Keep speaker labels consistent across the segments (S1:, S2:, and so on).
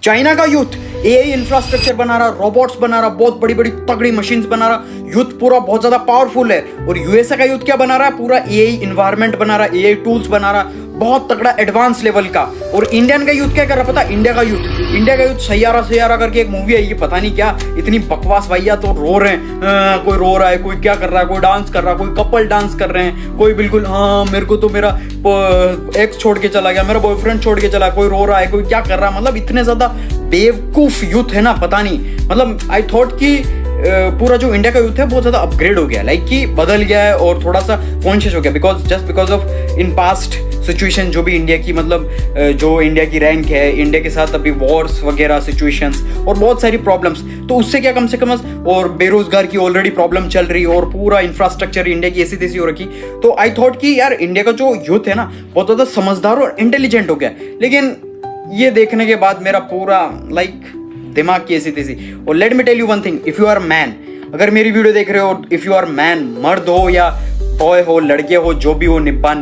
S1: China का youth AI infrastructure बना रहा, रोबोट्स बना रहा, बहुत बड़ी बड़ी तगड़ी मशीन्स बना रहा, यूथ पूरा बहुत ज्यादा पावरफुल है। और यूएसए का यूथ क्या बना रहा है, पूरा एआई इन्वायरमेंट बना रहा, एआई टूल्स बना रहा, बहुत तगड़ा एडवांस लेवल का। और इंडियन का यूथ क्या कर रहा पता, इंडिया का यूथ सैयारा सैयारा करके एक मूवी आई है, पता नहीं क्या इतनी बकवास भैया, तो रो रहे हैं, कोई रो रहा है, कोई क्या कर रहा है, कोई डांस कर रहा है, कोई कपल डांस कर रहे हैं, कोई बिल्कुल हाँ मेरे को तो मेरा एक्स छोड़ के चला गया, मेरा बॉयफ्रेंड छोड़ के चला, कोई रो रहा है, कोई क्या कर रहा है। मतलब इतने ज्यादा बेवकूफ यूथ है ना, पता नहीं। मतलब आई थॉट कि पूरा जो इंडिया का यूथ है बहुत ज्यादा अपग्रेड हो गया, लाइक कि बदल गया है और थोड़ा सा कॉन्शियस हो गया, because of in past situation जो भी इंडिया की, मतलब जो इंडिया की रैंक है, इंडिया के साथ अभी वॉर्स वगैरह सिचुएशंस और बहुत सारी प्रॉब्लम्स, तो उससे क्या कम से कम, और बेरोजगार की ऑलरेडी प्रॉब्लम चल रही और पूरा इंफ्रास्ट्रक्चर इंडिया की ऐसी तैसी हो रखी। तो आई थॉट कि यार इंडिया का जो यूथ है ना बहुत ज्यादा समझदार और इंटेलिजेंट हो गया। लेकिन ये देखने के बाद मेरा पूरा लाइक दिमाग की ऐसी तैसी। और let me tell you one thing, if you are man, अगर मेरी वीडियो देख रहे हो, इफ यू आर मैन, मर्द हो या बॉय हो, लड़के हो, जो भी हो, निब्बा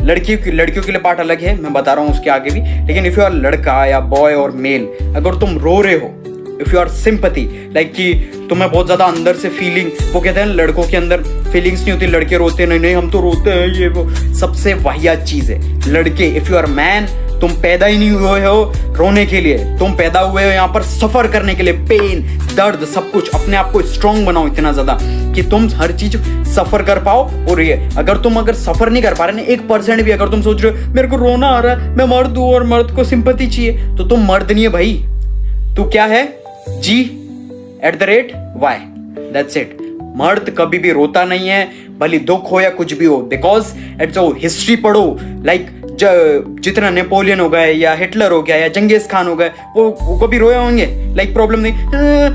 S1: लड़कियों के लिए पार्ट अलग है, मैं बता रहा हूँ उसके आगे भी। लेकिन इफ यू आर लड़का या बॉय और मेल, अगर तुम रो रहे हो, if you are sympathy, like कि तुम्हें बहुत ज्यादा अंदर से फीलिंग, वो कहते हैं लड़कों के अंदर फीलिंग्स नहीं होती, लड़के रोते नहीं हम तो रोते हैं, ये वो सबसे वाहियात चीज है। लड़के, इफ यू आर मैन, तुम पैदा ही नहीं हुए हो रोने के लिए, तुम पैदा हुए हो यहाँ पर सफर करने के लिए, पेन, दर्द, सब कुछ। अपने आप को स्ट्रांग बनाओ इतना ज्यादा कि तुम हर चीज सफर कर पाओ। और ये अगर सफर नहीं कर पा रहे ना 1% भी, अगर तुम सोच रहे हो मेरे को रोना आ रहा है, मैं मर्द हूं और मर्द को सिंपैथी चाहिए, तो तुम मर्द नहीं है भाई, तू क्या है, G@Y, दैट्स इट। मर्द कभी भी रोता नहीं है, भले दुख हो या कुछ भी हो, बिकॉज एट्स हिस्ट्री पढ़ो, लाइक जितना नेपोलियन हो गए या हिटलर हो गया या जंगीज खान हो गए, वो कभी रोए होंगे, लाइक प्रॉब्लम नहीं,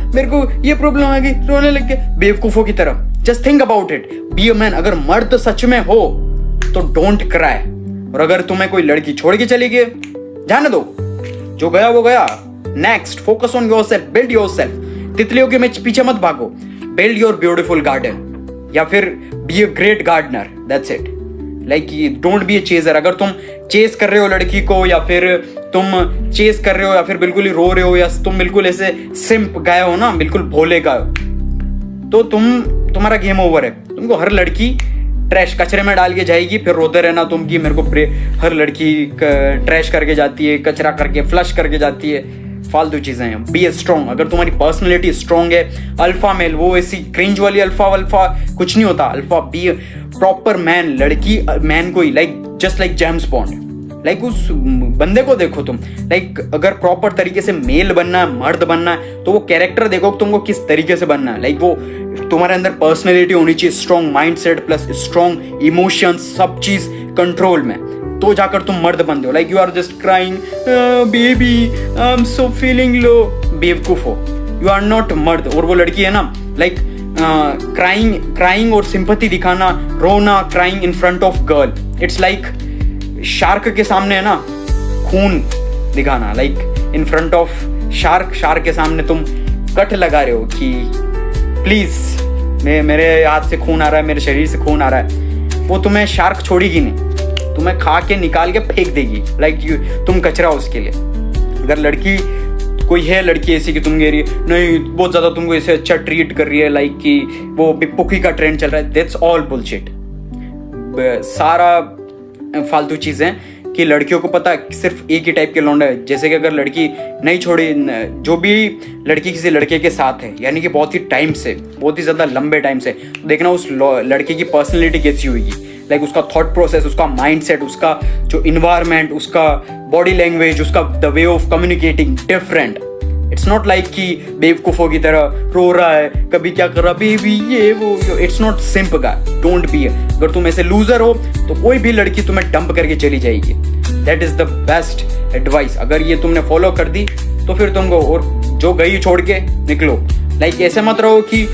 S1: मेरे को ये प्रॉब्लम आ गई, रोने लग गए बेवकूफों की तरह। Just think about it, be a man. अगर मर्द सच में हो तो डोंट क्राई। और अगर तुम्हें कोई लड़की छोड़ के चली गई, जाने दो, जो गया वो गया, next, focus on yourself, build yourself. तितलियों के पीछे मत भागो, बिल्ड योर ब्यूटीफुल गार्डन, या फिर be a great gardener, that's it. Like don't be a chaser. अगर तुम चेस कर रहे हो लड़की को, या फिर तुम चेस कर रहे हो, या फिर बिल्कुल ही रो रहे हो, या तुम बिल्कुल ऐसे सिंप गए हो ना, बिल्कुल भोले गए हो, तो तुम्हारा गेम ओवर है। तुमको हर लड़की ट्रैश कचरे में डाल के जाएगी, फिर रोते रहना तुम कि मेरे को हर लड़की ट्रैश करके जाती है, कचरा करके फ्लश करके जाती है, फालतू चीजें हैं। Be a strong. अगर तुम्हारी पर्सनैलिटी स्ट्रॉन्ग है, अल्फा मेल, वो ऐसी क्रिंज वाली अल्फा कुछ नहीं होता। Alpha, be a proper man. लड़की मैन को ही, like just like James Bond, like उस बंदे को देखो तुम, लाइक अगर प्रॉपर तरीके से मेल बनना है, मर्द बनना है, तो वो कैरेक्टर देखो तुमको किस तरीके से बनना है। लाइक वो तुम्हारे अंदर पर्सनैलिटी होनी चाहिए, strong mindset plus strong emotions, सब चीज कंट्रोल में, तो जाकर तुम मर्द बनते हो। Like you are just crying, baby I am so feeling low, बेवकूफ हो, यू आर नॉट मर्द। और वो लड़की है ना, लाइक क्राइंग और सिंपैथी दिखाना, रोना, crying in front of girl, it's like shark के सामने है ना खून दिखाना, like in front of shark के सामने तुम कट लगा रहे हो कि प्लीज मेरे हाथ से खून आ रहा है, मेरे शरीर से खून आ रहा है, वो तुम्हें शार्क छोड़ेगी नहीं, तुम्हें खा के निकाल के फेंक देगी, लाइक तुम कचरा हो उसके लिए। अगर लड़की कोई है, लड़की ऐसी कि तुम कह रही है नहीं बहुत ज्यादा तुमको ऐसे अच्छा ट्रीट कर रही है, लाइक कि वो पिपुकी का ट्रेंड चल रहा है, दैट्स ऑल बुलशिट। सारा फालतू चीजें कि लड़कियों को पता सिर्फ एक ही टाइप के लौंडे है। जैसे कि अगर लड़की नहीं छोड़ी, जो भी लड़की किसी लड़के के साथ है, यानी कि बहुत ही टाइम से, बहुत ही ज्यादा लंबे टाइम से, तो देखना उस लड़के की पर्सनैलिटी कैसी होगी, लाइक उसका थॉट प्रोसेस, उसका माइंडसेट, उसका जो इन्वायरमेंट, उसका बॉडी लैंग्वेज, उसका the way of communicating different. It's not like कि बेवकूफों की तरह रो रहा है, कभी क्या कर रहा बेबी ये वो, it's not सिंप guy, don't be. अगर तुम ऐसे लूजर हो तो कोई भी लड़की तुम्हें डंप करके चली जाएगी। That is the best advice. अगर ये तुमने फॉलो कर दी तो फिर तुमको, और जो गई छोड़ के निकलो, लाइक ऐसे मत रहो कि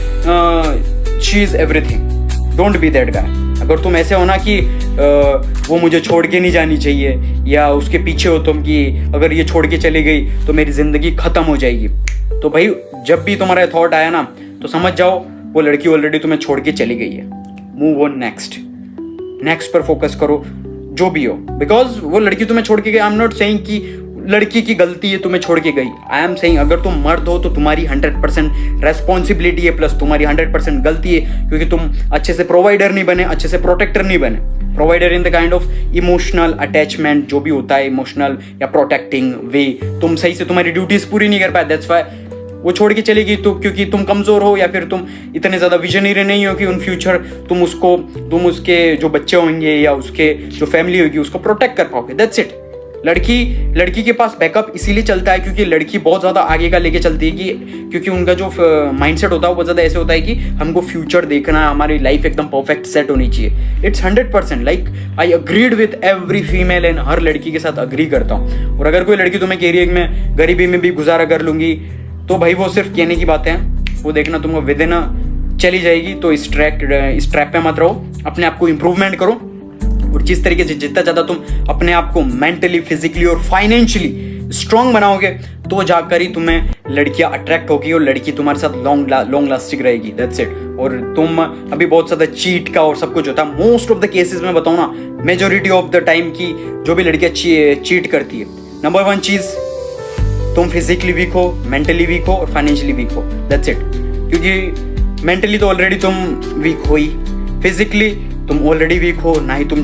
S1: she is everything, don't be that guy. अगर तुम ऐसे हो ना कि वो मुझे छोड़ के नहीं जानी चाहिए, या उसके पीछे हो तुम कि अगर ये छोड़ के चली गई तो मेरी जिंदगी खत्म हो जाएगी, तो भाई जब भी तुम्हारा थॉट आया ना तो समझ जाओ वो लड़की ऑलरेडी तुम्हें छोड़ के चली गई है। मूव ऑन, नेक्स्ट पर फोकस करो, जो भी हो, बिकॉज वो लड़की तुम्हें छोड़ के गई। आई एम नॉट सेइंग कि लड़की की गलती है, तुम्हें छोड़ के गई। आई एम सेइंग अगर तुम मर्द हो तो तुम्हारी 100% रेस्पॉन्सिबिलिटी है, प्लस तुम्हारी 100% गलती है, क्योंकि तुम अच्छे से प्रोवाइडर नहीं बने, अच्छे से प्रोटेक्टर नहीं बने। Provider in the kind of emotional attachment, जो भी होता है इमोशनल या प्रोटेक्टिंग वे, तुम सही से तुम्हारी ड्यूटीज पूरी नहीं कर पाए, दैट्स व्हाई वो छोड़ के चलेगी। तो क्योंकि तुम कमजोर हो या फिर तुम इतने ज्यादा विजनरी नहीं हो कि इन फ्यूचर तुम उसके जो बच्चे होंगे या उसके जो फैमिली होगी उसको प्रोटेक्ट कर पाओगे, दैट्स इट। लड़की के पास बैकअप इसीलिए चलता है क्योंकि लड़की बहुत ज्यादा आगे का लेके चलती है, कि क्योंकि उनका जो माइंडसेट होता है वो बहुत ज्यादा ऐसे होता है कि हमको फ्यूचर देखना है, हमारी लाइफ एकदम परफेक्ट सेट होनी चाहिए। It's 100% like I agreed with every female and हर लड़की के साथ अग्री करता हूँ। और अगर कोई लड़की तुम्हें कह रही है कि मैं गरीबी में भी गुजारा कर लूंगी, तो भाई वो सिर्फ कहने की बातें हैं, वो देखना तुमको विद इन चली जाएगी। तो इस ट्रैप पे मत रहो, अपने आप को इम्प्रूवमेंट करो। और जिस तरीके से जितना ज्यादा तुम अपने आप को मेंटली, फिजिकली और फाइनेंशियली स्ट्रांग बनाओगे, तो जाकर ही तुम्हें लड़कियां अट्रैक्ट होगी और लड़की तुम्हारे साथ लॉन्ग लास्टिंग रहेगी, दैट्स इट। और तुम अभी बहुत ज्यादा चीट का और सब कुछ होता है, मोस्ट ऑफ द केसेस में बताऊं ना, मेजोरिटी ऑफ द टाइम की जो भी लड़कियां चीट करती है, नंबर 1 चीज, तुम फिजिकली वीक हो, मेंटली वीक हो और फाइनेंशियली वीक हो, दैट्स इट। क्योंकि मेंटली तो ऑलरेडी तुम वीक हो ही, फिजिकली तुम ऑलरेडी वीक हो, ना ही तुम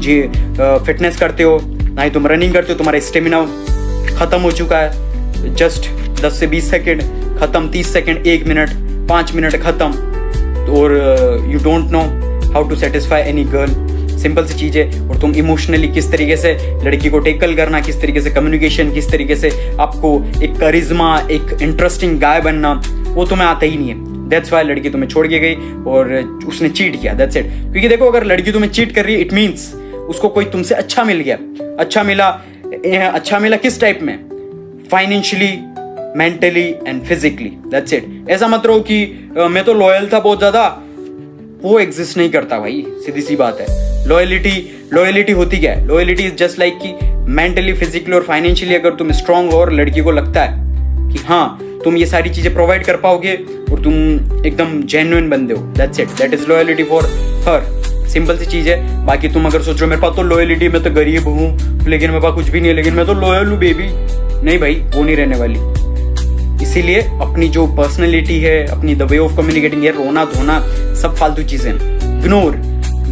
S1: फिटनेस करते हो, ना ही तुम रनिंग करते हो, तुम्हारा स्टेमिना खत्म हो चुका है, जस्ट 10 से 20 सेकेंड खत्म, 30 सेकेंड, 1 मिनट, 5 मिनट खत्म। और you don't know how to satisfy any girl, simple सी चीज है। और तुम इमोशनली किस तरीके से लड़की को टेकल करना, किस तरीके से कम्युनिकेशन, किस तरीके से आपको एक करिश्मा, एक इंटरेस्टिंग गाय बनना, वो तुम्हें आता ही नहीं है। दैट्स वाई लड़की तुम्हें छोड़ के गई और उसने चीट किया, दैट्स इट। क्योंकि देखो अगर लड़की तुम्हें चीट कर रही है, इट मीन्स उसको कोई तुमसे अच्छा मिल गया। अच्छा मिला किस टाइप में? Financially, mentally and physically, that's it. ऐसा मत रहो कि मैं तो लॉयल था बहुत ज्यादा, वो एग्जिस्ट नहीं करता भाई, सीधी सी बात है। लॉयलिटी होती क्या है? लॉयलिटी इज जस्ट लाइक कि मेंटली, फिजिकली और फाइनेंशियली अगर तुम स्ट्रांग हो और लड़की को लगता है कि हाँ तुम ये सारी चीजें प्रोवाइड कर पाओगे और तुम एकदम जेन्युइन बंदे हो, that's it, that is loyalty for her. Simple सी चीज है। बाकी तुम अगर सोच रहे हो मेरे पास तो लॉयलिटी, मैं तो गरीब हूँ लेकिन मेरे पास कुछ भी नहीं है लेकिन मैं तो लॉयल हूँ बेबी, नहीं भाई, वो नहीं रहने वाली। इसीलिए अपनी जो पर्सनैलिटी है, अपनी द वे ऑफ कम्युनिकेटिंग है, रोना धोना सब फालतू चीजें, ignore.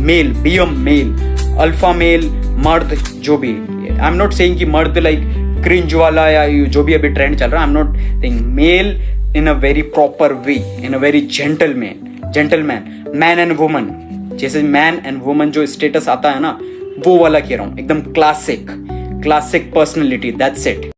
S1: Male, be a male, alpha male, मर्द जो भी। आई एम नॉट सेइंग कि मर्द लाइक क्रिंज वाला या जो भी अभी ट्रेंड चल रहा है, I am not saying male in a very proper way, in a very gentleman, man and woman. जैसे मैन एंड वुमन जो स्टेटस आता है ना, वो वाला कह रहा हूँ, एकदम क्लासिक पर्सनैलिटी, दैट्स इट।